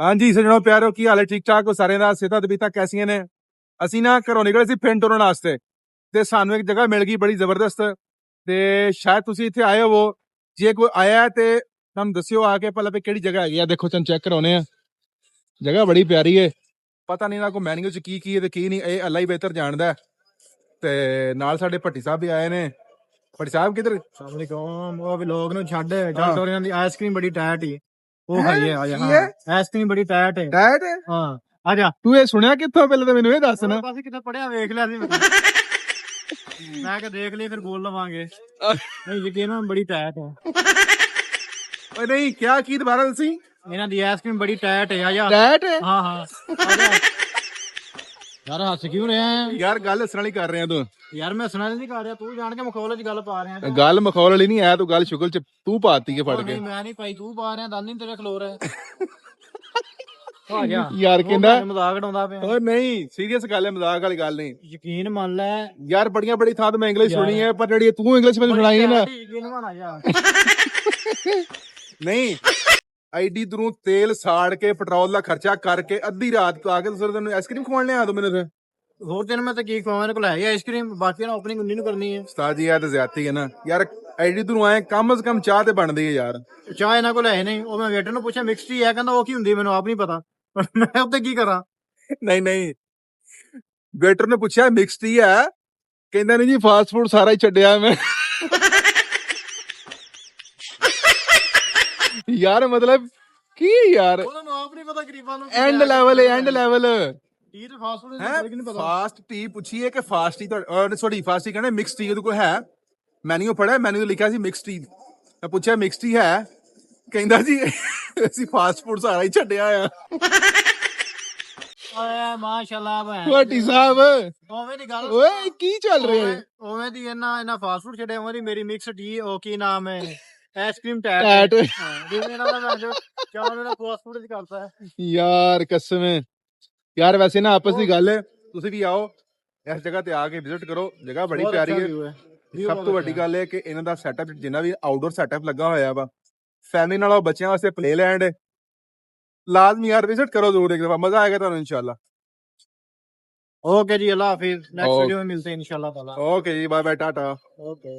ਹਾਂਜੀ ਸਜਣੋ ਪਿਆਰੋ, ਕੀ ਹਾਲ ਹੈ? ਠੀਕ ਠਾਕ ਹੋ ਸਾਰਿਆਂ ਦਾ? ਸਿਹਤਾਂ ਤਬੀਅਤਾਂ ਕੈਸੀਆਂ ਨੇ? ਅਸੀਂ ਨਾ ਘਰੋਂ ਨਿਕਲੇ ਸੀ ਪਿੰਡ ਟੁਰਨ ਵਾਸਤੇ, ਤੇ ਸਾਨੂੰ ਇੱਕ ਜਗ੍ਹਾ ਮਿਲ ਗਈ ਬੜੀ ਜ਼ਬਰਦਸਤ। ਤੇ ਸ਼ਾਇਦ ਤੁਸੀਂ ਇੱਥੇ ਆਏ ਹੋ। ਜੇ ਕੋਈ ਆਇਆ ਤੇ ਸਾਨੂੰ ਦੱਸਿਓ ਆ ਕੇ ਪਹਿਲਾਂ ਵੀ ਕਿਹੜੀ ਜਗ੍ਹਾ ਹੈਗੀ ਆ। ਦੇਖੋ ਤੁਹਾਨੂੰ ਚੈੱਕ ਕਰਾਉਨੇ ਆ, ਜਗ੍ਹਾ ਬੜੀ ਪਿਆਰੀ ਹੈ। ਪਤਾ ਨਹੀਂ ਨਾ ਕੋਈ ਮੈਨੂ ਚ ਕੀ ਹੈ ਤੇ ਕੀ ਨਹੀਂ, ਇਹ ਅੱਲਾ ਹੀ ਬਿਹਤਰ ਜਾਣਦਾ। ਤੇ ਨਾਲ ਸਾਡੇ ਭੱਟੀ ਸਾਹਿਬ ਵੀ ਆਏ ਨੇ। ਭੱਟੀ ਸਾਹਿਬ ਕਿੱਧਰ? ਉਹ ਵਲੋਗ ਨੂੰ ਛੱਡ ਇਹਨਾਂ ਦੀ ਆਈਸਕ੍ਰੀਮ ਬੜੀ ਟਾਈਟ ਹੀ ਉਹ ਖਾਈਏ ਆ ਜਾ। ਕੀ ਹੈ? ਆਈਸਕ੍ਰੀਮ ਬੜੀ ਟਾਈਟ ਹੈ। ਡੈਡ ਹਾਂ ਆ ਜਾ। ਤੂੰ ਇਹ ਸੁਣਿਆ ਕਿੱਥੋਂ? ਪਹਿਲਾਂ ਤਾਂ ਮੈਨੂੰ ਇਹ ਦੱਸ ਨਾ। ਬਸ ਕਿਤੇ ਪੜਿਆ ਵੇਖ ਲਿਆ ਸੀ ਮੈਂ ਕਿ ਦੇਖ ਲਈ ਫਿਰ ਬੋਲ ਲਵਾਂਗੇ। ਨਹੀਂ ਯਕੀਨ ਬੜੀ ਟਾਈਟ ਹੈ। ਓਏ ਨਹੀਂ, ਕਿਆ ਕੀ ਦੁਬਾਰਾ ਦੱਸੀ? ਇਹਨਾਂ ਦੀ ਆਈਸਕ੍ਰੀਮ ਬੜੀ ਟਾਈਟ ਹੈ। ਆ ਜਾ। ਡੈਡ ਹਾਂ ਹਾਂ ਆ ਜਾ। ਯਾਰ ਹੱਸ ਕਿਉਂ ਰਿਹਾ ਹੈ? ਯਾਰ ਗੱਲ ਹੱਸਣ ਵਾਲੀ ਕਰ ਰਿਹਾ ਤੂੰ। ਯਾਰ ਮੈਂ ਸੁਣਾ ਨਹੀਂ ਕਰ ਰਿਹਾ, ਤੂੰ ਜਾਣ ਕੇ ਮਖੌਲ ਚ ਗੱਲ ਪਾ ਰਿਹਾ। ਗੱਲ ਮਖੌਲ ਵਾਲੀ ਨਹੀਂ, ਐ ਤੂੰ ਗੱਲ ਸ਼ੁਗਲ ਚ ਤੂੰ ਪਾਤੀ ਹੈ ਫੜ ਕੇ। ਨਹੀਂ ਮੈਂ ਨਹੀਂ ਪਾਈ, ਤੂੰ ਪਾ ਰਿਹਾ। ਦੰਦ ਨਹੀਂ ਤੇਰੇ ਖਲੋਰ ਹੈ। ਆ ਜਾ ਯਾਰ ਕਹਿੰਦਾ ਮਜ਼ਾਕ ਉਡਾਉਂਦਾ ਪਿਆ। ਓਏ ਨਹੀਂ, ਸੀਰੀਅਸ ਗੱਲ ਹੈ, ਮਜ਼ਾਕ ਵਾਲੀ ਗੱਲ ਨਹੀਂ। ਯਕੀਨ ਮੰਨ ਲੈ ਯਾਰ ਬੜੀਆਂ ਬੜੀ ਥਾਂ ਤੇ ਮੈਂ ਇੰਗਲਿਸ਼ ਸੁਣੀ ਹੈ, ਪਰ ਜਿਹੜੀ ਤੂੰ ਇੰਗਲਿਸ਼ ਮੈਨੂੰ ਸੁਣਾਈ ਨਾ। ਯਕੀਨ ਮੰਨ ਜਾ। ਨਹੀਂ, ਐਡੀ ਦੂਰੋਂ ਤੇਲ ਸਾੜ ਕੇ ਪੈਟਰੋਲ ਦਾ ਖਰਚਾ ਕਰਕੇ ਅੱਧੀ ਰਾਤ ਆ ਕੇ ਤੁਸੀਂ ਤੈਨੂੰ ਆਈਸਕ੍ਰੀਮ ਖਵਾਉਣ ਲਿਆ ਦੋ ਮੈਨੂੰ। ਤੇ ਹੋਰ ਦਿਨ ਮੈਂ ਤਾਂ ਕੀ ਖਵਾਵਾਂ, ਇਹਨਾਂ ਕੋਲ ਹੈ ਆਈਸਕ੍ਰੀਮ, ਬਾਕੀ ਨਾ ਓਪਨਿੰਗ ਉੰਨੀ ਨੂੰ ਕਰਨੀ ਹੈ। ਉਸਤਾਦ ਜੀ, ਇਹ ਤਾਂ ਜ਼ਿਆਦਤੀ ਹੈ ਨਾ ਯਾਰ। ਐਡੀ ਦੂਰੋਂ ਆਏ, ਕਮ ਸੇ ਕਮ ਚਾਹ ਤੇ ਬਣਦੀ ਹੈ ਯਾਰ। ਚਾਹ ਇਹਨਾਂ ਕੋਲ ਹੈ ਨਹੀਂ। ਉਹ ਮੈਂ ਵੇਟਰ ਨੂੰ ਪੁੱਛਿਆ ਮਿਕਸ ਟੀ ਹੈ, ਕਹਿੰਦਾ ਉਹ ਕੀ ਹੁੰਦੀ ਮੈਨੂੰ ਆਪ ਨਹੀਂ ਪਤਾ। ਮੈਂ ਉੱਤੇ ਕੀ ਕਰਾਂ? ਨਹੀਂ, ਵੇਟਰ ਨੇ ਪੁੱਛਿਆ ਮਿਕਸ ਟੀ ਹੈ, ਕਹਿੰਦਾ ਨਹੀਂ ਜੀ ਫਾਸਟ ਫੂਡ ਸਾਰਾ ਹੀ ਛੱਡਿਆ ਮੈਂ। ਯਾਰ ਮਤਲਬ ਕੀ ਯਾਰ, ਉਹਨਾਂ ਨੂੰ ਆਪ ਨਹੀਂ ਪਤਾ ਗਰੀਬਾਂ ਨੂੰ। ਐਂਡ ਲੈਵਲ ਹੈ, ਐਂਡ ਲੈਵਲ ਟੀ ਤੇ ਫਾਸਟ ਫੂਡ ਹੈ। ਨਹੀਂ ਪਤਾ। ਫਾਸਟ ਟੀ ਪੁੱਛੀਏ ਕਿ fast T sorry fast T ਕਹਿੰਦੇ ਮਿਕਸ ਟੀ ਉਹਦੇ ਕੋਲ ਹੈ। ਮੈਨੂ ਪੜਿਆ, ਮੈਨੂ ਤੇ ਲਿਖਿਆ ਸੀ ਮਿਕਸ ਟੀ। ਮੈਂ ਪੁੱਛਿਆ ਮਿਕਸ ਟੀ ਹੈ, ਕਹਿੰਦਾ ਜੀ ਅਸੀਂ ਫਾਸਟ ਫੂਡ ਸਾਰਾ ਹੀ ਛੱਡਿਆ ਆ। ਓਏ ਮਾਸ਼ਾਅੱਲਾ ਭੱਟੀ ਸਾਹਿਬ ਉਵੇਂ ਦੀ ਗੱਲ। ਓਏ ਕੀ ਚੱਲ ਰਿਹਾ ਹੈ? ਉਵੇਂ ਦੀ ਇਹਨਾਂ ਫਾਸਟ ਫੂਡ ਛੱਡਿਆ, ਉਵੇਂ ਦੀ ਮੇਰੀ ਮਿਕਸ ਟੀ ਉਹ ਕੀ ਨਾਮ ਹੈ ਆਈਸਕ੍ਰੀਮ ਟੈਟ। ਜਿਵੇਂ ਇਹਨਾਂ ਦਾ ਮੈਂ ਜੋ ਚਾਹ ਉਹਨਾਂ ਫਾਸਟ ਫੂਡ ਚ ਕਰਦਾ ਹੈ ਯਾਰ ਕਸਮ ਹੈ ਯਾਰ। ਵੈਸੇ ਨਾ ਆਪਸ ਦੀ ਗੱਲ ਹੈ, ਤੁਸੀਂ ਵੀ ਆਓ ਇਸ ਜਗ੍ਹਾ ਤੇ ਆ ਕੇ ਵਿਜ਼ਿਟ ਕਰੋ। ਜਗ੍ਹਾ ਬੜੀ ਪਿਆਰੀ ਹੈ। ਸਭ ਤੋਂ ਵੱਡੀ ਗੱਲ ਹੈ ਕਿ ਇਹਨਾਂ ਦਾ ਸੈਟਅਪ ਜਿੰਨਾ ਵੀ ਆਊਟਡੋਰ ਸੈਟਅਪ ਲੱਗਾ ਹੋਇਆ ਵਾ, ਫੈਮਿਲੀ ਨਾਲ ਬੱਚਿਆਂ ਵਾਸਤੇ ਪਲੇ ਲੈਂਡ ਹੈ। ਲਾਜ਼ਮੀ ਯਾਰ ਵਿਜ਼ਿਟ ਕਰੋ ਜ਼ਰੂਰ, ਇੱਕ ਦਫਾ ਮਜ਼ਾ ਆਏਗਾ ਤੁਹਾਨੂੰ ਇਨਸ਼ਾਅੱਲਾ। ओके जी, अल्लाह हाफिज। नेक्स्ट वीडियो में मिलते हैं इंशाल्लाह ताला। ओके जी, बाय बाय, टाटा। ओके।